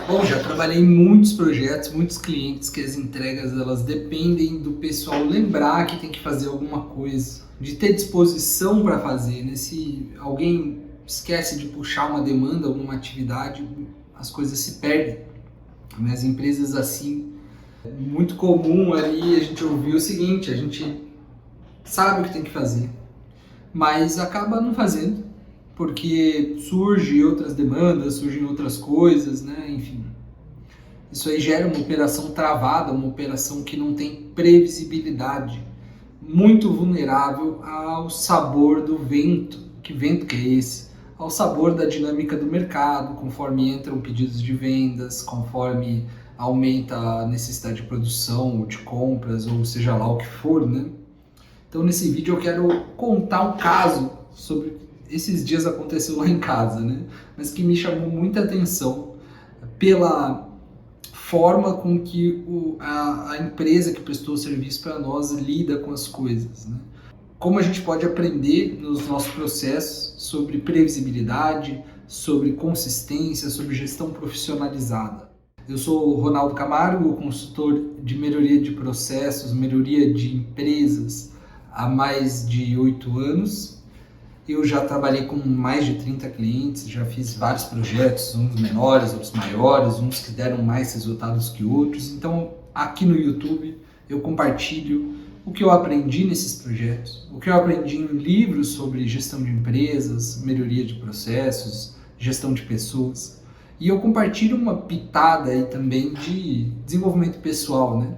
Bom, já trabalhei em muitos projetos, muitos clientes que as entregas elas dependem do pessoal lembrar que tem que fazer alguma coisa, de ter disposição para fazer, né? Se alguém esquece de puxar uma demanda, alguma atividade, as coisas se perdem. Nas empresas assim, é muito comum ali a gente ouvir o seguinte: a gente sabe o que tem que fazer, mas acaba não fazendo, porque surgem outras demandas, surgem outras coisas, né? Enfim. Isso aí gera uma operação travada, uma operação que não tem previsibilidade, muito vulnerável ao sabor do vento. Que vento que é esse? Ao sabor da dinâmica do mercado, conforme entram pedidos de vendas, conforme aumenta a necessidade de produção ou de compras, ou seja lá o que for, né? Então nesse vídeo eu quero contar um caso sobre esses dias aconteceu lá em casa, né? Mas que me chamou muita atenção pela forma com que a empresa que prestou o serviço para nós lida com as coisas, né? Como a gente pode aprender nos nossos processos sobre previsibilidade, sobre consistência, sobre gestão profissionalizada. Eu sou o Ronaldo Camargo, consultor de melhoria de processos, melhoria de empresas há mais de 8 anos. Eu já trabalhei com mais de 30 clientes, já fiz vários projetos, uns menores, outros maiores, uns que deram mais resultados que outros. Então, aqui no YouTube, eu compartilho o que eu aprendi nesses projetos, o que eu aprendi em livros sobre gestão de empresas, melhoria de processos, gestão de pessoas. E eu compartilho uma pitada aí também de desenvolvimento pessoal, né?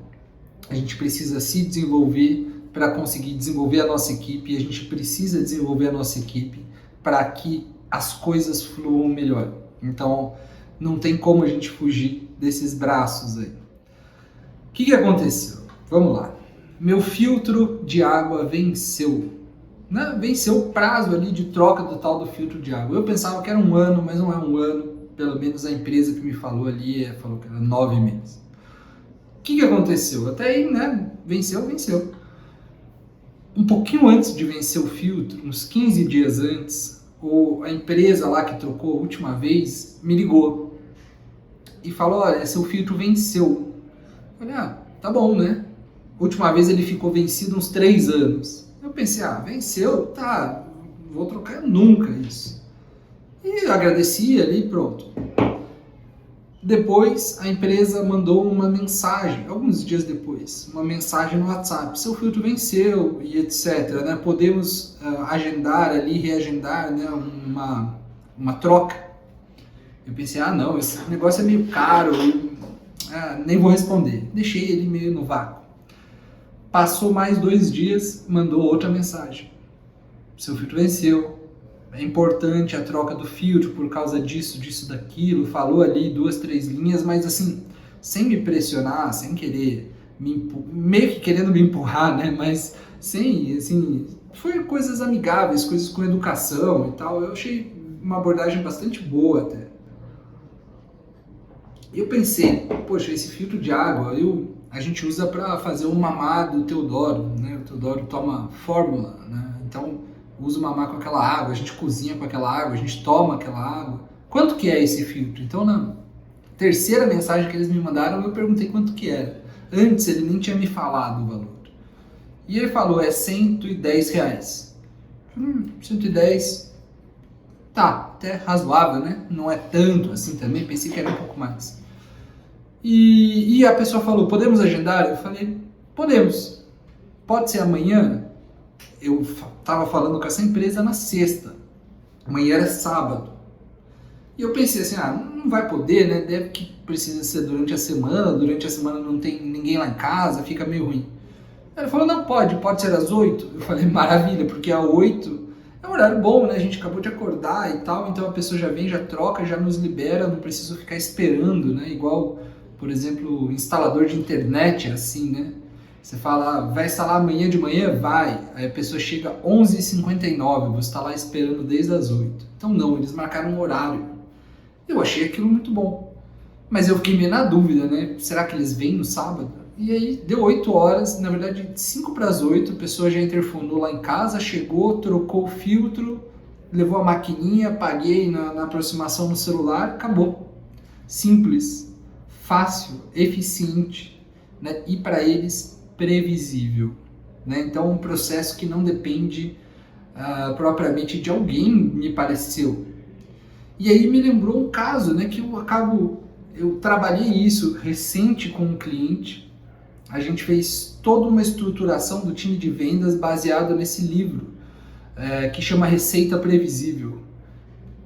A gente precisa se desenvolver para conseguir desenvolver a nossa equipe, e a gente precisa desenvolver a nossa equipe para que as coisas fluam melhor. Então, não tem como a gente fugir desses braços aí. O que aconteceu? Vamos lá. Meu filtro de água venceu. Né? Venceu o prazo ali de troca do tal do filtro de água. Eu pensava que era 1 ano, mas não é 1 ano. Pelo menos a empresa que me falou ali falou que era 9 meses. O que aconteceu? Até aí, né? Venceu. Um pouquinho antes de vencer o filtro, uns 15 dias antes, a empresa lá que trocou a última vez me ligou e falou: olha, seu filtro venceu. Eu falei: tá bom, né? A última vez ele ficou vencido uns 3 anos. Eu pensei: venceu? Tá, vou trocar nunca isso. E eu agradeci ali, pronto. Depois, a empresa mandou uma mensagem, alguns dias depois, uma mensagem no WhatsApp: seu filtro venceu e etc. Né? Podemos agendar ali, reagendar, né? uma troca. Eu pensei: não, esse negócio é meio caro, nem vou responder. Deixei ele meio no vácuo. Passou mais 2 dias, mandou outra mensagem: seu filtro venceu. É importante a troca do filtro por causa disso, daquilo. Falou ali 2, 3 linhas, mas assim, sem me pressionar, sem querer, meio que querendo me empurrar, né? Mas sem, assim, foi coisas amigáveis, coisas com educação e tal. Eu achei uma abordagem bastante boa até. Eu pensei: poxa, esse filtro de água a gente usa para fazer o mamá do Teodoro, né? O Teodoro toma fórmula, né? Então, usa o mamá com aquela água, a gente cozinha com aquela água, a gente toma aquela água. Quanto que é esse filtro? Então, na terceira mensagem que eles me mandaram, eu perguntei quanto que era. Antes, ele nem tinha me falado o valor. E ele falou: é R$110. 110, tá, até razoável, né? Não é tanto assim também, pensei que era um pouco mais. E a pessoa falou: podemos agendar? Eu falei: podemos. Pode ser amanhã? Eu estava falando com essa empresa na sexta, amanhã era sábado. E eu pensei assim: não vai poder, né? Deve que precisa ser durante a semana não tem ninguém lá em casa, fica meio ruim. Ela falou: não, pode ser às 8. Eu falei: maravilha, porque às 8 é um horário bom, né? A gente acabou de acordar e tal, então a pessoa já vem, já troca, já nos libera, não preciso ficar esperando, né? Igual, por exemplo, instalador de internet, assim, né? Você fala: vai instalar amanhã de manhã? Vai. Aí a pessoa chega às 11h59, você está lá esperando desde as 8. Então não, eles marcaram um horário. Eu achei aquilo muito bom. Mas eu fiquei meio na dúvida, né? Será que eles vêm no sábado? E aí deu 8 horas, na verdade 5 para as 8, a pessoa já interfonou lá em casa, chegou, trocou o filtro, levou a maquininha, paguei na aproximação no celular, acabou. simples, fácil, eficiente, né? E para eles previsível. Né? Então, um processo que não depende propriamente de alguém, me pareceu. E aí me lembrou um caso, né, que eu trabalhei isso recente com um cliente. A gente fez toda uma estruturação do time de vendas baseado nesse livro, que chama Receita Previsível.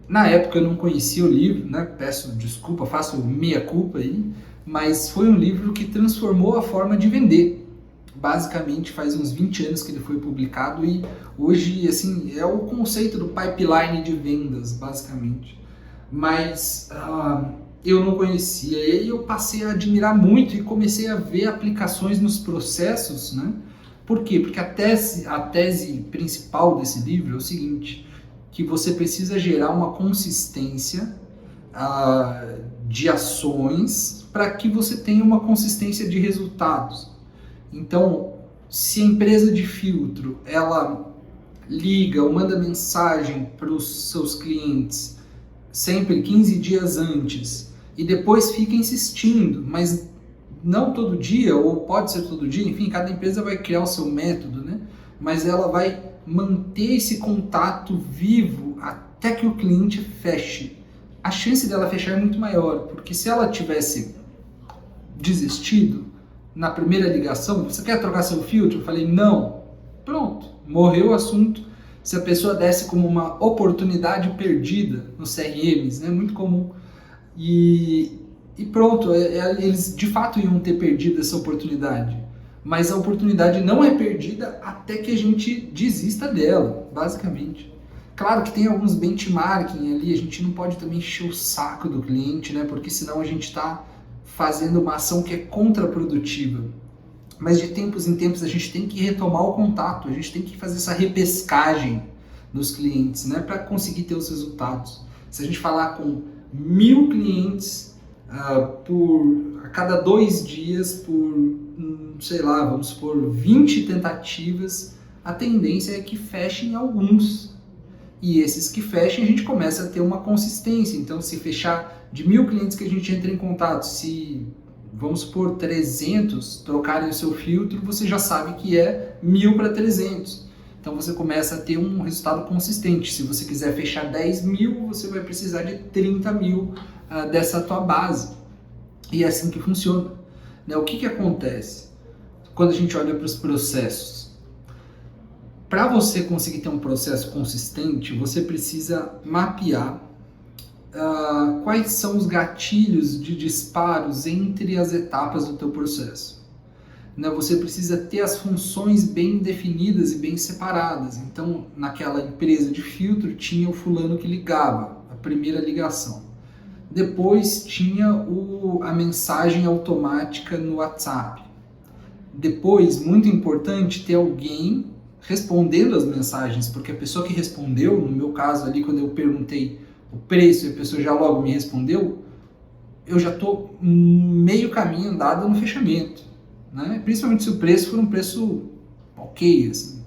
Na época eu não conhecia o livro, né? Peço desculpa, faço meia culpa aí, mas foi um livro que transformou a forma de vender. Basicamente faz uns 20 anos que ele foi publicado e hoje assim é o conceito do pipeline de vendas, basicamente. Mas eu não conhecia, e aí eu passei a admirar muito e comecei a ver aplicações nos processos, né? Por quê? Porque a tese principal desse livro é o seguinte, que você precisa gerar uma consistência de ações para que você tenha uma consistência de resultados. Então, se a empresa de filtro, ela liga ou manda mensagem para os seus clientes sempre 15 dias antes e depois fica insistindo, mas não todo dia, ou pode ser todo dia, enfim, cada empresa vai criar o seu método, né? Mas ela vai manter esse contato vivo até que o cliente feche. A chance dela fechar é muito maior, porque se ela tivesse desistido na primeira ligação, você quer trocar seu filtro? Eu falei, não. Pronto, morreu o assunto. Se a pessoa desse como uma oportunidade perdida nos CRMs, né, muito comum. E pronto, eles de fato iam ter perdido essa oportunidade. Mas a oportunidade não é perdida até que a gente desista dela, basicamente. Claro que tem alguns benchmarking ali, a gente não pode também encher o saco do cliente, né, porque senão a gente está fazendo uma ação que é contraprodutiva. Mas de tempos em tempos a gente tem que retomar o contato, a gente tem que fazer essa repescagem nos clientes, né, para conseguir ter os resultados. Se a gente falar com 1000 clientes a cada 2 dias, por, sei lá, vamos supor, 20 tentativas, a tendência é que fechem alguns. E esses que fechem, a gente começa a ter uma consistência. Então, se fechar de 1000 clientes que a gente entra em contato, se, vamos supor, 300 trocarem o seu filtro, você já sabe que é 1000 para 300. Então, você começa a ter um resultado consistente. Se você quiser fechar 10.000, você vai precisar de 30.000 dessa tua base. E é assim que funciona. Né? O que acontece quando a gente olha para os processos? Para você conseguir ter um processo consistente, você precisa mapear quais são os gatilhos de disparos entre as etapas do teu processo. Né? Você precisa ter as funções bem definidas e bem separadas. Então, naquela empresa de filtro, tinha o fulano que ligava, a primeira ligação. Depois tinha a mensagem automática no WhatsApp. Depois, muito importante, ter alguém respondendo as mensagens, porque a pessoa que respondeu, no meu caso ali, quando eu perguntei o preço e a pessoa já logo me respondeu, eu já estou meio caminho andado no fechamento, né? Principalmente se o preço for um preço ok, assim,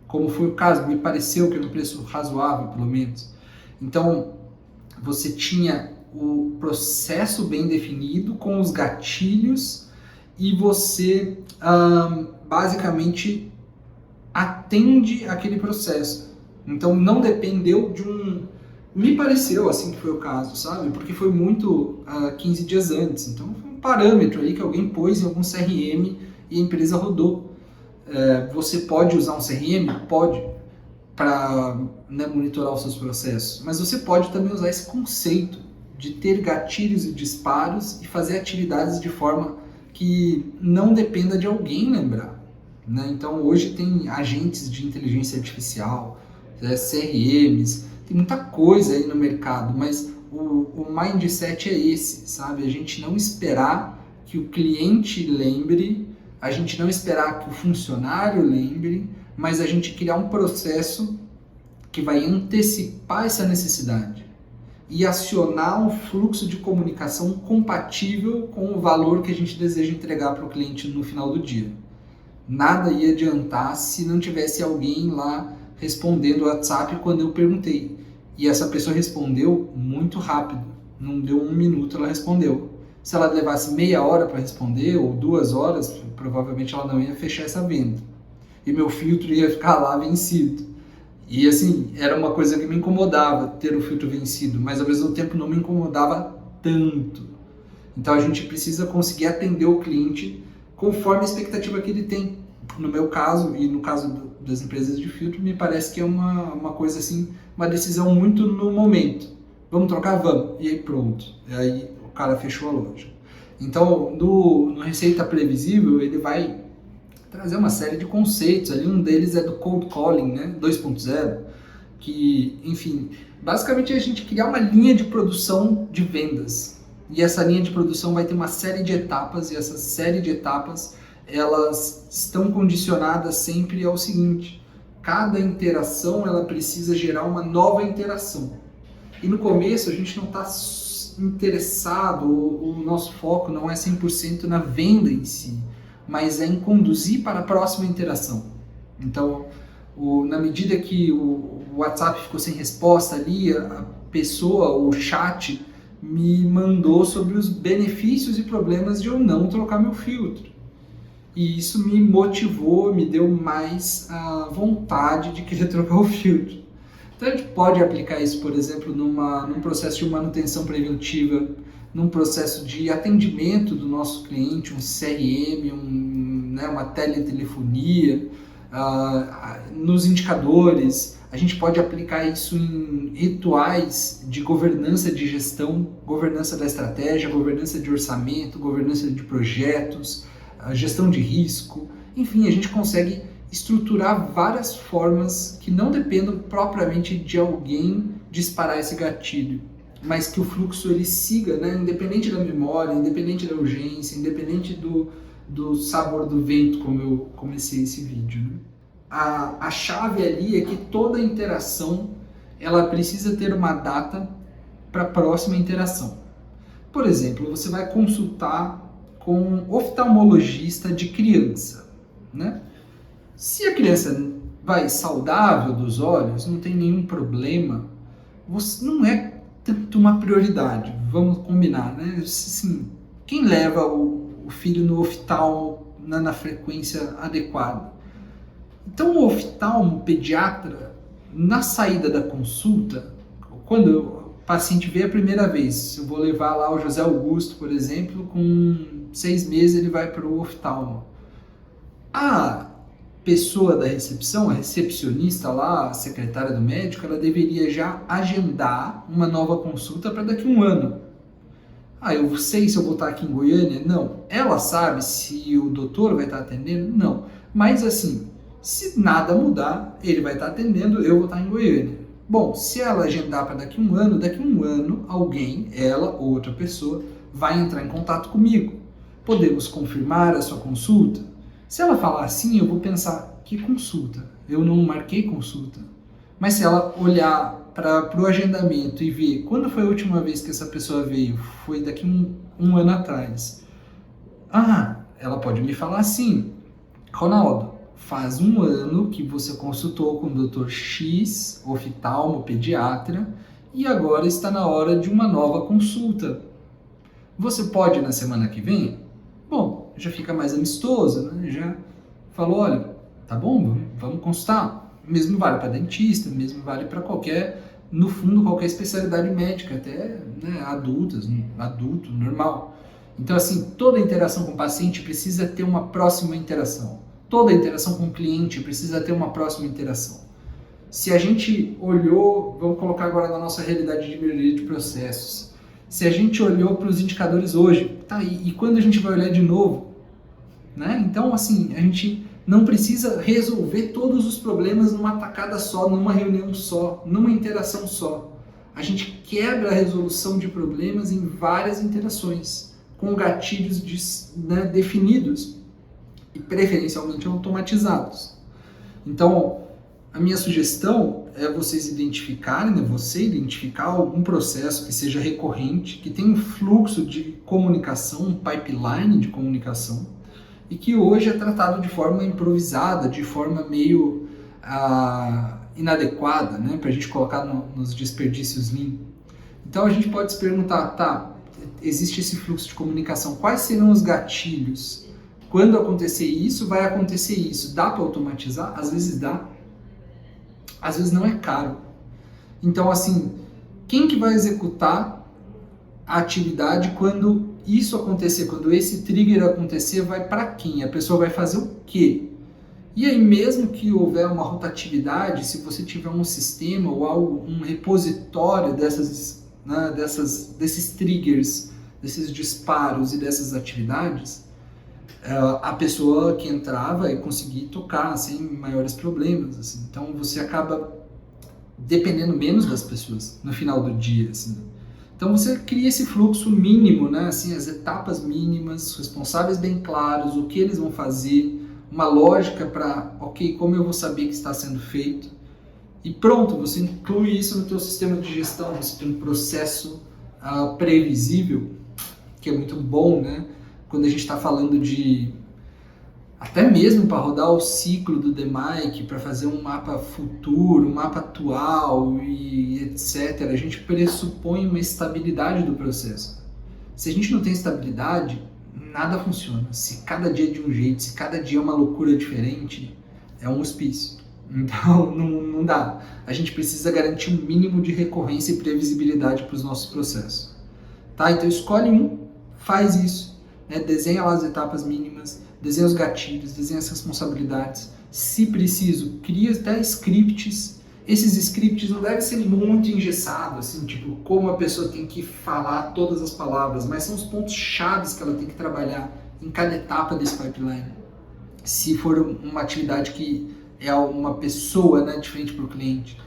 como foi o caso, me pareceu que era um preço razoável, pelo menos. Então, você tinha o processo bem definido, com os gatilhos, e você basicamente atende aquele processo. Então não dependeu de me pareceu assim que foi o caso, sabe? Porque foi muito 15 dias antes. Então foi um parâmetro aí que alguém pôs em algum CRM e a empresa rodou. Você pode usar um CRM? Pode, para monitorar os seus processos. Mas você pode também usar esse conceito de ter gatilhos e disparos e fazer atividades de forma que não dependa de alguém lembrar. Né? Então hoje tem agentes de inteligência artificial, CRMs, tem muita coisa aí no mercado, mas o mindset é esse, sabe? A gente não esperar que o cliente lembre, a gente não esperar que o funcionário lembre, mas a gente criar um processo que vai antecipar essa necessidade e acionar um fluxo de comunicação compatível com o valor que a gente deseja entregar para o cliente no final do dia. Nada ia adiantar se não tivesse alguém lá respondendo o WhatsApp quando eu perguntei. E essa pessoa respondeu muito rápido. Não deu 1 minuto, ela respondeu. Se ela levasse meia hora para responder, ou 2 horas, provavelmente ela não ia fechar essa venda. E meu filtro ia ficar lá vencido. E assim, era uma coisa que me incomodava ter o filtro vencido, mas ao mesmo tempo não me incomodava tanto. Então a gente precisa conseguir atender o cliente conforme a expectativa que ele tem. No meu caso, e no caso das empresas de filtro, me parece que é uma coisa assim, uma decisão muito no momento. Vamos trocar? Vamos. E aí pronto. E aí o cara fechou a loja. Então, no Receita Previsível, ele vai trazer uma série de conceitos. Ali um deles é do Cold Calling, né? 2.0, que, enfim, basicamente é a gente criar uma linha de produção de vendas. E essa linha de produção vai ter uma série de etapas, e essa série de etapas, elas estão condicionadas sempre ao seguinte: cada interação ela precisa gerar uma nova interação. E no começo a gente não está interessado, o nosso foco não é 100% na venda em si, mas é em conduzir para a próxima interação. Então, na medida que o WhatsApp ficou sem resposta ali, a pessoa, o chat, me mandou sobre os benefícios e problemas de eu não trocar meu filtro. E isso me motivou, me deu mais a vontade de querer trocar o filtro. Então a gente pode aplicar isso, por exemplo, num processo de manutenção preventiva, num processo de atendimento do nosso cliente, um CRM, uma teletelefonia, nos indicadores. A gente pode aplicar isso em rituais de governança de gestão, governança da estratégia, governança de orçamento, governança de projetos, gestão de risco. Enfim, a gente consegue estruturar várias formas que não dependam propriamente de alguém disparar esse gatilho, mas que o fluxo ele siga, né? Independente da memória, independente da urgência, independente do sabor do vento, como eu comecei esse vídeo. Né? A chave ali é que toda interação ela precisa ter uma data para a próxima interação. Por exemplo, você vai consultar com um oftalmologista de criança, né? Se a criança vai saudável dos olhos, não tem nenhum problema, você não é tanto uma prioridade, vamos combinar, né? Assim, quem leva o filho no oftalmo na frequência adequada? Então o oftalmo pediatra, na saída da consulta, quando o paciente vê a primeira vez, eu vou levar lá o José Augusto, por exemplo, com 6 meses ele vai para o oftalmo. A pessoa da recepção, a recepcionista lá, a secretária do médico, ela deveria já agendar uma nova consulta para daqui a 1 ano. Eu sei se eu vou estar aqui em Goiânia? Não. Ela sabe se o doutor vai estar atendendo? Não. Mas assim, se nada mudar, ele vai estar atendendo, eu vou estar em Goiânia. Bom, se ela agendar para daqui a 1 ano, daqui a 1 ano, alguém, ela ou outra pessoa, vai entrar em contato comigo. Podemos confirmar a sua consulta? Se ela falar assim, eu vou pensar, que consulta? Eu não marquei consulta. Mas se ela olhar para o agendamento e ver quando foi a última vez que essa pessoa veio, foi daqui um ano atrás. Ela pode me falar assim, Ronaldo, faz 1 ano que você consultou com o Dr. X, oftalmo, pediatra, e agora está na hora de uma nova consulta. Você pode na semana que vem? Bom, já fica mais amistoso, né? Já falou, olha, tá bom, vamos consultar. Mesmo vale para dentista, mesmo vale para no fundo, qualquer especialidade médica, até adulto, normal. Então, assim, toda interação com o paciente precisa ter uma próxima interação. Toda interação com o cliente precisa ter uma próxima interação. Se a gente olhou, vamos colocar agora na nossa realidade de melhoria de processos, se a gente olhou para os indicadores hoje, tá aí, e quando a gente vai olhar de novo? Né? Então, assim, a gente não precisa resolver todos os problemas numa tacada só, numa reunião só, numa interação só. A gente quebra a resolução de problemas em várias interações, com gatilhos definidos e preferencialmente automatizados. Então, a minha sugestão é vocês identificarem, você identificar algum processo que seja recorrente, que tenha um fluxo de comunicação, um pipeline de comunicação, e que hoje é tratado de forma improvisada, de forma meio inadequada, né, para a gente colocar nos desperdícios Lean. Então a gente pode se perguntar, tá, existe esse fluxo de comunicação, quais serão os gatilhos? Quando acontecer isso, vai acontecer isso. Dá para automatizar? Às vezes dá. Às vezes não é caro. Então, assim, quem que vai executar a atividade quando isso acontecer, quando esse trigger acontecer, vai para quem? A pessoa vai fazer o quê? E aí, mesmo que houver uma rotatividade, se você tiver um sistema ou algo, um repositório desses triggers, desses disparos e dessas atividades, a pessoa que entrar vai conseguir tocar sem maiores problemas. Assim. Então, você acaba dependendo menos das pessoas no final do dia. Assim. Então, você cria esse fluxo mínimo, né? Assim, as etapas mínimas, responsáveis bem claros, o que eles vão fazer, uma lógica para, ok, como eu vou saber que está sendo feito? E pronto, você inclui isso no teu sistema de gestão, você tem um processo previsível, que é muito bom, né? Quando a gente está falando de, até mesmo para rodar o ciclo do DMAIC, para fazer um mapa futuro, um mapa atual e etc., a gente pressupõe uma estabilidade do processo. Se a gente não tem estabilidade, nada funciona. Se cada dia é de um jeito, se cada dia é uma loucura diferente, é um hospício. Então, não dá. A gente precisa garantir um mínimo de recorrência e previsibilidade para os nossos processos. Tá? Então, escolhe um, faz isso. Né? Desenha lá as etapas mínimas, desenha os gatilhos, desenha as responsabilidades. Se preciso, cria até scripts. Esses scripts não devem ser muito engessados, assim, tipo, como a pessoa tem que falar todas as palavras, mas são os pontos chaves que ela tem que trabalhar em cada etapa desse pipeline. Se for uma atividade que é uma pessoa, né, diferente para o cliente.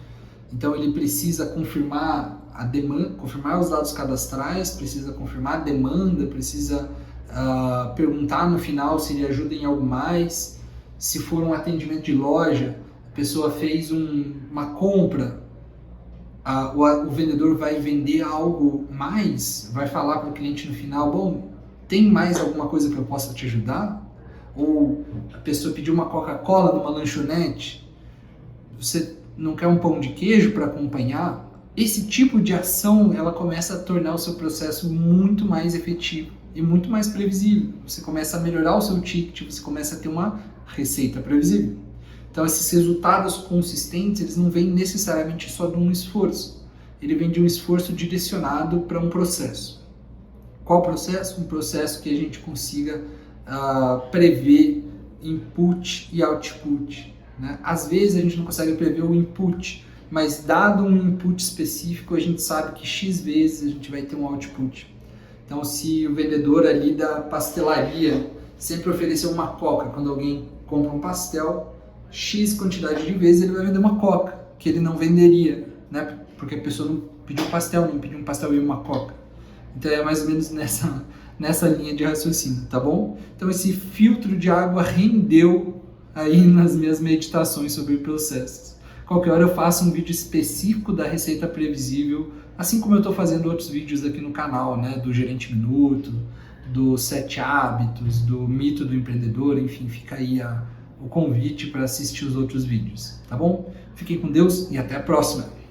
Então ele precisa confirmar a demanda, confirmar os dados cadastrais, precisa confirmar a demanda, precisa perguntar no final se ele ajuda em algo mais. Se for um atendimento de loja, a pessoa fez uma compra, o vendedor vai vender algo mais, vai falar para o cliente no final, bom, tem mais alguma coisa que eu possa te ajudar? Ou a pessoa pediu uma Coca-Cola numa lanchonete, você não quer um pão de queijo para acompanhar? Esse tipo de ação, ela começa a tornar o seu processo muito mais efetivo e muito mais previsível. Você começa a melhorar o seu ticket, você começa a ter uma receita previsível. Então, esses resultados consistentes, eles não vêm necessariamente só de um esforço. Ele vem de um esforço direcionado para um processo. Qual processo? Um processo que a gente consiga prever input e output. Né? Às vezes a gente não consegue prever o input, mas dado um input específico, a gente sabe que X vezes a gente vai ter um output. Então, se o vendedor ali da pastelaria sempre oferecer uma coca, quando alguém compra um pastel, X quantidade de vezes ele vai vender uma coca, que ele não venderia, né? Porque a pessoa não pediu um pastel, nem pediu um pastel e uma coca. Então é mais ou menos nessa linha de raciocínio, tá bom? Então esse filtro de água rendeu aí nas minhas meditações sobre processos. Qualquer hora eu faço um vídeo específico da receita previsível, assim como eu estou fazendo outros vídeos aqui no canal, né? Do Gerente Minuto, dos 7 hábitos, do mito do empreendedor, enfim, fica aí o convite para assistir os outros vídeos, tá bom? Fiquem com Deus e até a próxima!